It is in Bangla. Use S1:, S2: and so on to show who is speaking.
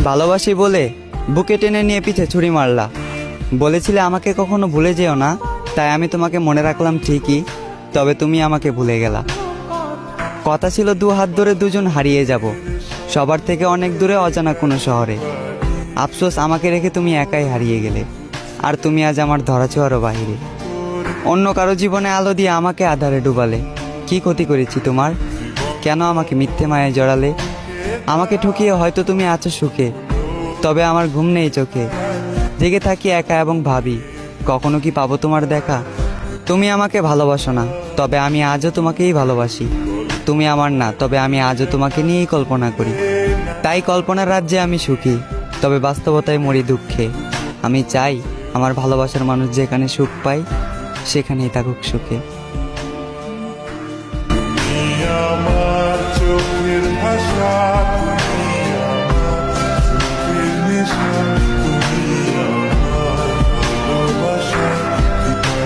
S1: ভালোবাসি বলে বুকে টেনে নিয়ে পিঠে ছুরি মারলা। বলেছিলে আমাকে কখনো ভুলে যেও না, তাই আমি তোমাকে মনে রাখলাম ঠিকই, তবে তুমি আমাকে ভুলে গেলা। কথা ছিল দু হাত ধরে দুজন হারিয়ে যাব, সবার থেকে অনেক দূরে অজানা কোনো শহরে। আফসোস আমাকে রেখে তুমি একাই হারিয়ে গেলে, আর তুমি আজ আমার ধরাছোঁয়ারও বাহিরে। অন্য কারো জীবনে আলো দিয়ে আমাকে আধারে ডুবালে। কি ক্ষতি করেছি তোমার? কেন আমাকে মিথ্যে মায়ায় জড়ালে? আমাকে ঠকিয়ে হয়তো তুমি আছো সুখে, তবে আমার ঘুম নেই চোখে। জেগে থাকি একা এবং ভাবি, কখনো কি পাবো তোমার দেখা? তুমি আমাকে ভালোবাসো না, তবে আমি আজও তোমাকেই ভালোবাসি। তুমি আমার না, তবে আমি আজও তোমাকে নিয়েই কল্পনা করি। তাই কল্পনার রাজ্যে আমি সুখী, তবে বাস্তবতায় মরি দুঃখে। আমি চাই আমার ভালোবাসার মানুষ যেখানে সুখ পায় সেখানেই থাকুক সুখে।